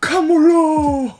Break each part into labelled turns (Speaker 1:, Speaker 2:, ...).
Speaker 1: 카몰라.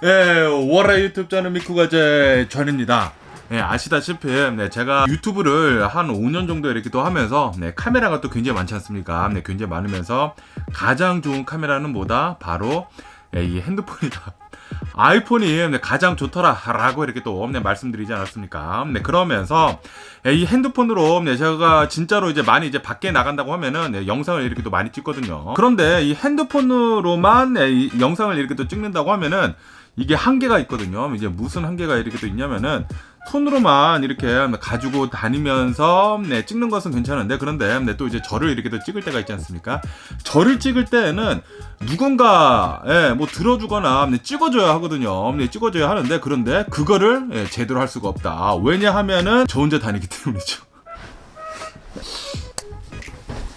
Speaker 1: 예, 월화 유튜브 저는 미쿠가제 전입니다. 네, 아시다시피 제가 유튜브를 한 5년 정도 이렇게 또 하면서 카메라가 또 굉장히 많지 않습니까? 굉장히 많으면서 가장 좋은 카메라는 뭐다? 바로 이 핸드폰이다. 아이폰이 가장 좋더라라고 이렇게 또 말씀드리지 않았습니까? 그러면서 이 핸드폰으로 제가 진짜로 이제 많이 이제 밖에 나간다고 하면은 영상을 이렇게 또 많이 찍거든요. 그런데 이 핸드폰으로만 이 영상을 이렇게 또 찍는다고 하면은 이게 한계가 있거든요. 이제 무슨 한계가 이렇게 또 있냐면은 손으로만 이렇게 가지고 다니면서 찍는 것은 괜찮은데, 그런데 또 이제 저를 이렇게 또 찍을 때가 있지 않습니까? 저를 찍을 때는 누군가 뭐 들어주거나 찍어줘야 하거든요. 찍어줘야 하는데, 그런데 그거를 제대로 할 수가 없다. 왜냐하면은 저 혼자 다니기 때문이죠.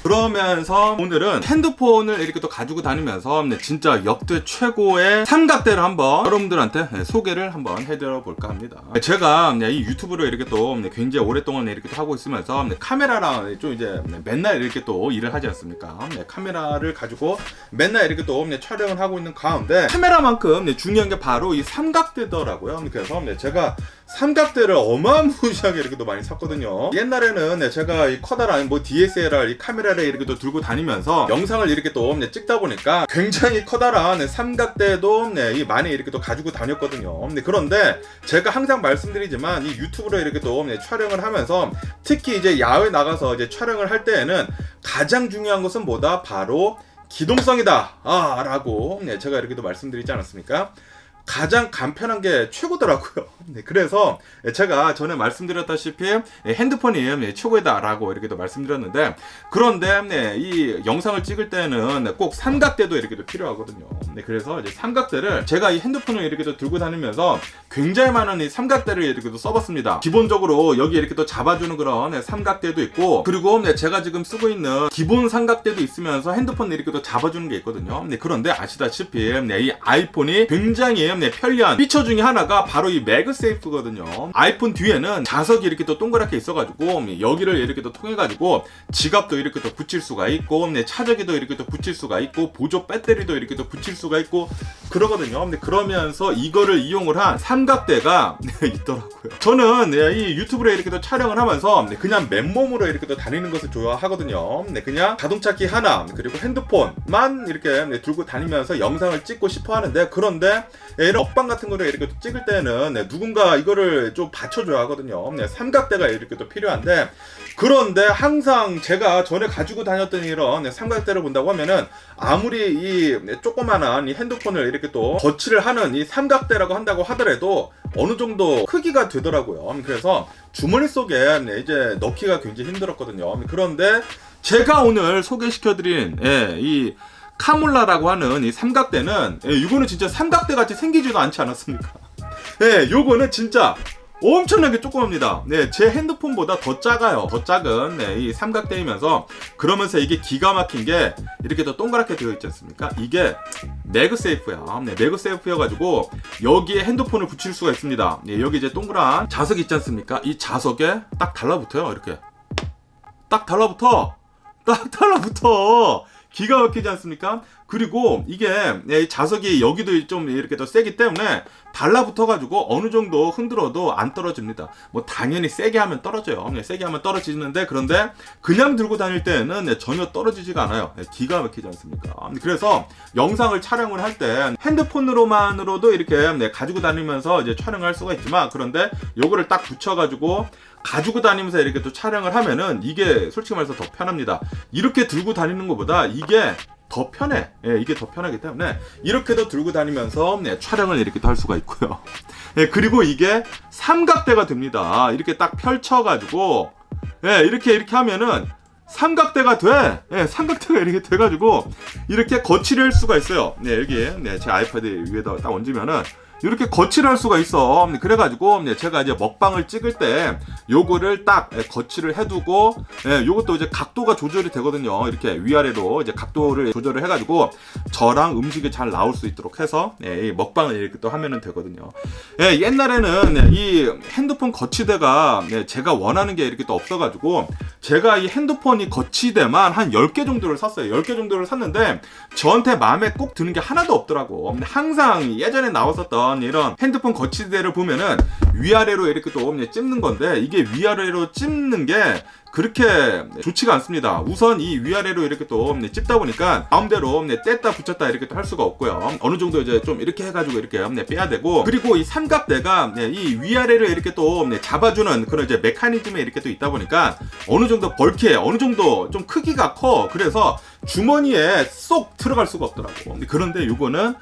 Speaker 1: 그러면서 오늘은 핸드폰을 이렇게 또 가지고 다니면서 진짜 역대 최고의 삼각대를 한번 여러분들한테 소개를 한번 해드려 볼까 합니다. 제가 이 유튜브를 이렇게 또 굉장히 오랫동안 이렇게 또 하고 있으면서 카메라랑 좀 이제 맨날 이렇게 또 일을 하지 않습니까? 카메라를 가지고 맨날 이렇게 또 촬영을 하고 있는 가운데 카메라만큼 중요한 게 바로 이 삼각대더라고요. 그래서 제가 삼각대를 어마무시하게 이렇게 또 많이 샀거든요. 옛날에는 제가 이 커다란 뭐 DSLR 이 카메라를 이렇게 또 들고 다니면서 영상을 이렇게 또 찍다 보니까 굉장히 커다란 삼각대도 많이 이렇게 또 가지고 다녔거든요. 그런데 제가 항상 말씀드리지만 이 유튜브로 이렇게 또 촬영을 하면서 특히 이제 야외 나가서 이제 촬영을 할 때에는 가장 중요한 것은 뭐다? 바로 기동성이다 라고 제가 이렇게 또 말씀드리지 않았습니까? 가장 간편한 게 최고더라고요. 그래서 제가 전에 말씀드렸다시피 핸드폰이 최고이다라고 이렇게도 말씀드렸는데, 그런데 이 영상을 찍을 때는 꼭 삼각대도 이렇게도 필요하거든요. 그래서 이제 삼각대를 제가 이 핸드폰을 이렇게도 들고 다니면서 굉장히 많은 이 삼각대를 이렇게도 써봤습니다. 기본적으로 여기 이렇게 또 잡아주는 그런 삼각대도 있고, 그리고 제가 지금 쓰고 있는 기본 삼각대도 있으면서 핸드폰을 이렇게 또 잡아주는 게 있거든요. 그런데 아시다시피 이 아이폰이 굉장히 편리한 피처 중에 하나가 바로 이 매그세이프거든요. 아이폰 뒤에는 자석이 이렇게 또 동그랗게 있어가지고 여기를 이렇게 또 통해가지고 지갑도 이렇게 또 붙일 수가 있고, 차저기도 이렇게 또 붙일 수가 있고, 보조 배터리도 이렇게 또 붙일 수가 있고 그러거든요. 그러면서 이거를 이용을 한 삼각대가 있더라고요. 저는 이 유튜브를 이렇게 또 촬영을 하면서 그냥 맨몸으로 이렇게 또 다니는 것을 좋아하거든요. 그냥 자동차 키 하나 그리고 핸드폰만 이렇게 들고 다니면서 영상을 찍고 싶어 하는데, 그런데 이런 먹방 같은 거를 이렇게 또 찍을 때는 누군가 이거를 좀 받쳐줘야 하거든요. 삼각대가 이렇게 또 필요한데, 그런데 항상 제가 전에 가지고 다녔던 이런 삼각대를 본다고 하면은 아무리 이 조그만한 이 핸드폰을 이렇게 또 거치를 하는 이 삼각대라고 한다고 하더라도 어느 정도 크기가 되더라고요. 그래서 주머니 속에 이제 넣기가 굉장히 힘들었거든요. 그런데 제가 오늘 소개시켜드린 이 카몰라라고 하는 이 삼각대는 이거는 진짜 삼각대 같이 생기지도 않지 않았습니까? 요거는 진짜 엄청나게 조그맣니다. 제 핸드폰보다 더 작아요. 더 작은 이 삼각대이면서, 그러면서 이게 기가 막힌 게 이렇게 더 동그랗게 되어 있지 않습니까? 이게 매그세이프야. 매그세이프여가지고 여기에 핸드폰을 붙일 수가 있습니다. 여기 이제 동그란 자석이 있지 않습니까? 이 자석에 딱 달라붙어요. 이렇게 딱 달라붙어. 기가 막히지 않습니까? 그리고 이게 자석이 여기도 좀 이렇게 더 세기 때문에 달라붙어가지고 어느 정도 흔들어도 안 떨어집니다. 뭐 당연히 세게 하면 떨어져요. 세게 하면 떨어지는데, 그런데 그냥 들고 다닐 때는 전혀 떨어지지가 않아요. 기가 막히지 않습니까? 그래서 영상을 촬영을 할 때 핸드폰으로만으로도 이렇게 가지고 다니면서 이제 촬영을 할 수가 있지만, 그런데 요거를 딱 붙여가지고 가지고 다니면서 이렇게 또 촬영을 하면은 이게 솔직히 말해서 더 편합니다. 이렇게 들고 다니는 것보다 이게 더 편해. 이게 더 편하기 때문에 이렇게도 들고 다니면서 촬영을 이렇게 할 수가 있고요. 그리고 이게 삼각대가 됩니다. 이렇게 딱 펼쳐가지고 이렇게 하면은 삼각대가 돼. 삼각대가 이렇게 돼가지고 이렇게 거치를 할 수가 있어요. 여기 제 아이패드 위에다 딱 얹으면은 이렇게 거치를 할 수가 있어. 그래가지고 제가 이제 먹방을 찍을 때 요거를 딱 거치를 해두고, 요것도 이제 각도가 조절이 되거든요. 이렇게 위아래로 이제 각도를 조절을 해가지고 저랑 음식이 잘 나올 수 있도록 해서 이 먹방을 이렇게 또 하면은 되거든요. 옛날에는 이 핸드폰 거치대가 제가 원하는 게 이렇게 또 없어가지고 제가 이 핸드폰이 거치대만 한 10개 정도를 샀어요. 10개 정도를 샀는데 저한테 마음에 꼭 드는 게 하나도 없더라고. 항상 예전에 나왔었던 이런 핸드폰 거치대를 보면은 위아래로 이렇게 또 찝는 건데 이게 위아래로 찝는 게 그렇게 좋지가 않습니다. 우선 이 위아래로 이렇게 또 찝다 보니까 마음대로 뗐다 붙였다 이렇게 또 할 수가 없고요. 어느 정도 이제 좀 이렇게 해가지고 이렇게 빼야 되고, 그리고 이 삼각대가 이 위아래를 이렇게 또 잡아주는 그런 이제 메커니즘에 이렇게 또 있다 보니까 어느 정도 벌키에 어느 정도 좀 크기가 커. 그래서 주머니에 쏙 들어갈 수가 없더라고. 그런데 요거는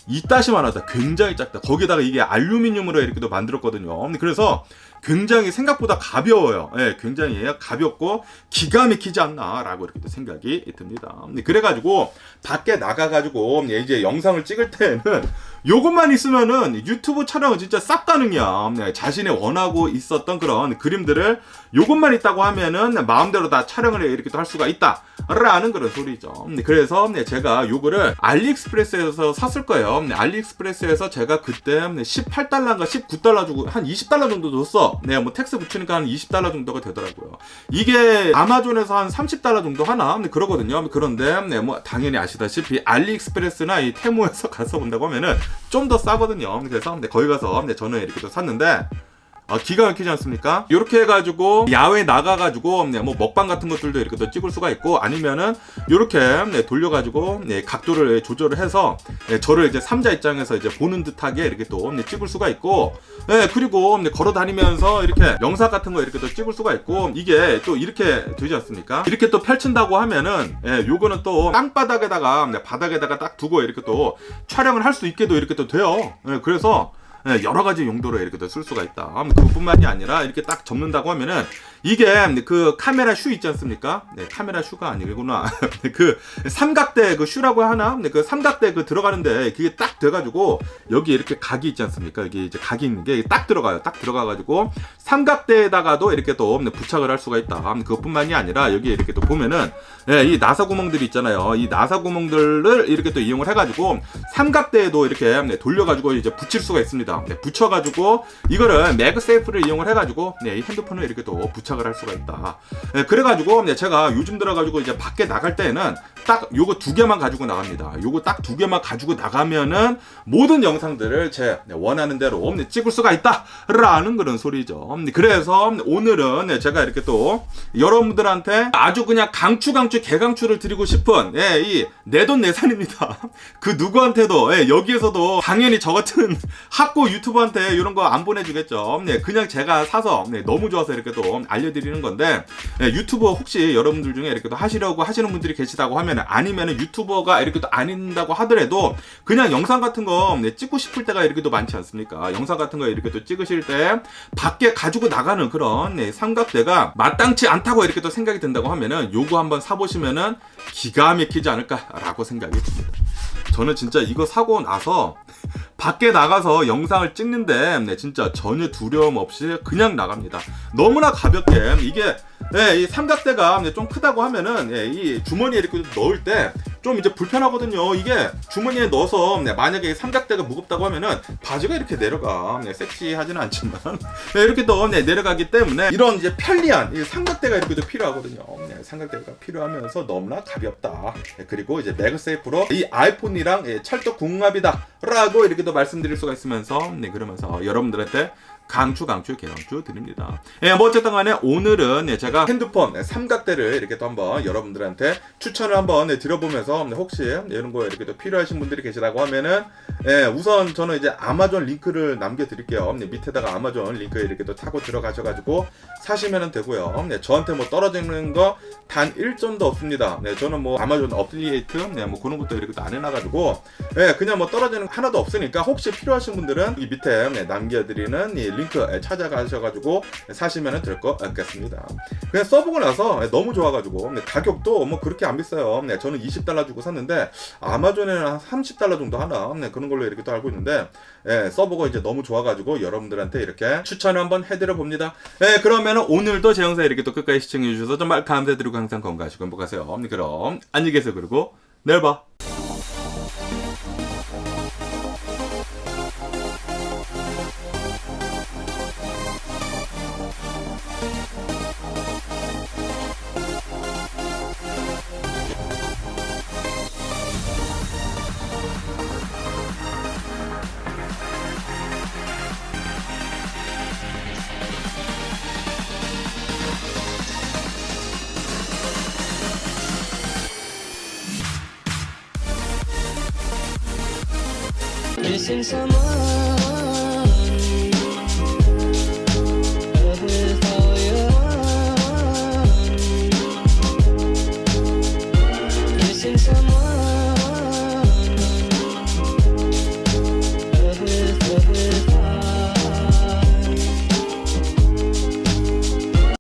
Speaker 1: 이따시만 하다 굉장히 작다. 거기다가 이게 알루미늄으로 이렇게 또 만들었거든요. 그래서 굉장히 생각보다 가벼워요. 굉장히 가볍고 기가 막히지 않나 라고 이렇게 또 생각이 듭니다. 그래가지고 밖에 나가가지고 이제 영상을 찍을 때는 요것만 있으면은 유튜브 촬영은 진짜 쌉 가능이야. 자신이 원하고 있었던 그런 그림들을 요것만 있다고 하면은 마음대로 다 촬영을 이렇게 또 할 수가 있다 라는 그런 소리죠. 그래서 제가 요거를 알리익스프레스에서 샀을 거예요. 알리익스프레스에서 제가 그때 18달러인가 19달러 주고 한 20달러 정도 줬어. 뭐 텍스 붙이니까 한 20달러 정도가 되더라고요. 이게 아마존에서 한 30달러 정도 하나 그러거든요. 그런데 뭐 당연히 아시다시피 알리익스프레스나 이 테무에서 가서 본다고 하면은 좀 더 싸거든요. 그래서 거기 가서 저는 이렇게 또 샀는데 기가 막히지 않습니까? 이렇게 해가지고 야외 나가가지고 뭐 먹방 같은 것들도 이렇게 또 찍을 수가 있고, 아니면은 이렇게 돌려가지고 각도를 조절을 해서 저를 이제 3자 입장에서 이제 보는 듯하게 이렇게 또 찍을 수가 있고, 그리고 걸어 다니면서 이렇게 영상 같은 거 이렇게 또 찍을 수가 있고, 이게 또 이렇게 되지 않습니까? 이렇게 또 펼친다고 하면은 요거는 또 땅바닥에다가 바닥에다가 딱 두고 이렇게 또 촬영을 할 수 있게도 이렇게 또 돼요. 그래서 여러 가지 용도로 이렇게 쓸 수가 있다. 그뿐만이 아니라 이렇게 딱 접는다고 하면은 이게 그 카메라 슈 있지 않습니까? 카메라 슈가 아니구나. 그 삼각대 그 슈라고 하나? 그 삼각대 그 들어가는데 그게 딱 돼가지고 여기 이렇게 각이 있지 않습니까? 여기 이제 각이 있는 게 딱 들어가요. 딱 들어가가지고 삼각대에다가도 이렇게 또 부착을 할 수가 있다. 그것뿐만이 아니라 여기 이렇게 또 보면은 이 나사 구멍들이 있잖아요. 이 나사 구멍들을 이렇게 또 이용을 해가지고 삼각대에도 이렇게 돌려가지고 이제 붙일 수가 있습니다. 붙여가지고 이거를 매그세이프를 이용을 해가지고 이 핸드폰을 이렇게 또 부착을 할 수가 있다. 그래가지고 제가 요즘 들어가지고 이제 밖에 나갈 때는 딱 요거 2개만 가지고 나갑니다. 요거 딱 2개만 가지고 나가면은 모든 영상들을 제 원하는 대로 찍을 수가 있다라는 그런 소리죠. 그래서 오늘은 제가 이렇게 또 여러분들한테 아주 그냥 강추 개강추를 드리고 싶은 이 내돈내산입니다. 그 누구한테도 여기에서도 당연히 저 같은 학고 유튜버한테 이런 거 안 보내주겠죠. 그냥 제가 사서 너무 좋아서 이렇게 또 알려드리는 건데, 유튜버 혹시 여러분들 중에 이렇게 또 하시려고 하시는 분들이 계시다고 하면, 아니면 유튜버가 이렇게 또 아닌다고 하더라도 그냥 영상 같은 거 찍고 싶을 때가 이렇게 또 많지 않습니까? 영상 같은 거 이렇게 또 찍으실 때 밖에 가지고 나가는 그런 삼각대가 마땅치 않다고 이렇게 또 생각이 든다고 하면은 요거 한번 사보시면은 기가 막히지 않을까라고 생각이 듭니다. 저는 진짜 이거 사고 나서 밖에 나가서 영상을 찍는데 진짜 전혀 두려움 없이 그냥 나갑니다. 너무나 가볍게 이게 이 삼각대가 좀 크다고 하면은 이 주머니에 이렇게 넣을 때 좀 이제 불편하거든요. 이게 주머니에 넣어서 만약에 삼각대가 무겁다고 하면은 바지가 이렇게 내려가. 섹시하지는 않지만 이렇게 또 내려가기 때문에 이런 이제 편리한 이 삼각대가 이렇게 또 필요하거든요. 삼각대가 필요하면서 너무나 가볍다. 그리고 이제 매그세이프로 이 아이폰이랑 찰떡 궁합이다라고 이렇게 또 말씀드릴 수가 있으면서 그러면서 여러분들한테 강추 드립니다. 뭐 어쨌든 간에 오늘은 제가 핸드폰 삼각대를 이렇게 또 한번 여러분들한테 추천을 한번 드려보면서 혹시 이런 거 이렇게 또 필요하신 분들이 계시다고 하면은 우선 저는 이제 아마존 링크를 남겨드릴게요. 밑에다가 아마존 링크 이렇게 또 타고 들어가셔가지고 사시면 되고요. 저한테 뭐 떨어지는 거 단 1점도 없습니다. 저는 뭐 아마존 어플리에이트 뭐 그런 것도 이렇게 또 안 해놔가지고 그냥 뭐 떨어지는 하나도 없으니까 혹시 필요하신 분들은 이 밑에 남겨드리는 이 링크 찾아가셔가지고 사시면 될 것 같겠습니다. 그냥 써보고 나서 너무 좋아가지고 가격도 뭐 그렇게 안 비싸요. 저는 $20 주고 샀는데 아마존에는 한 $30 정도 하나 그런 걸로 이렇게 또 알고 있는데 써보고 이제 너무 좋아가지고 여러분들한테 이렇게 추천을 한번 해드려 봅니다. 그러면 오늘도 제 영상 이렇게 또 끝까지 시청해 주셔서 정말 감사드리고 항상 건강하시고 행복하세요. 그럼 안녕히 계세요. 그리고 내일 봐.
Speaker 2: Missing someone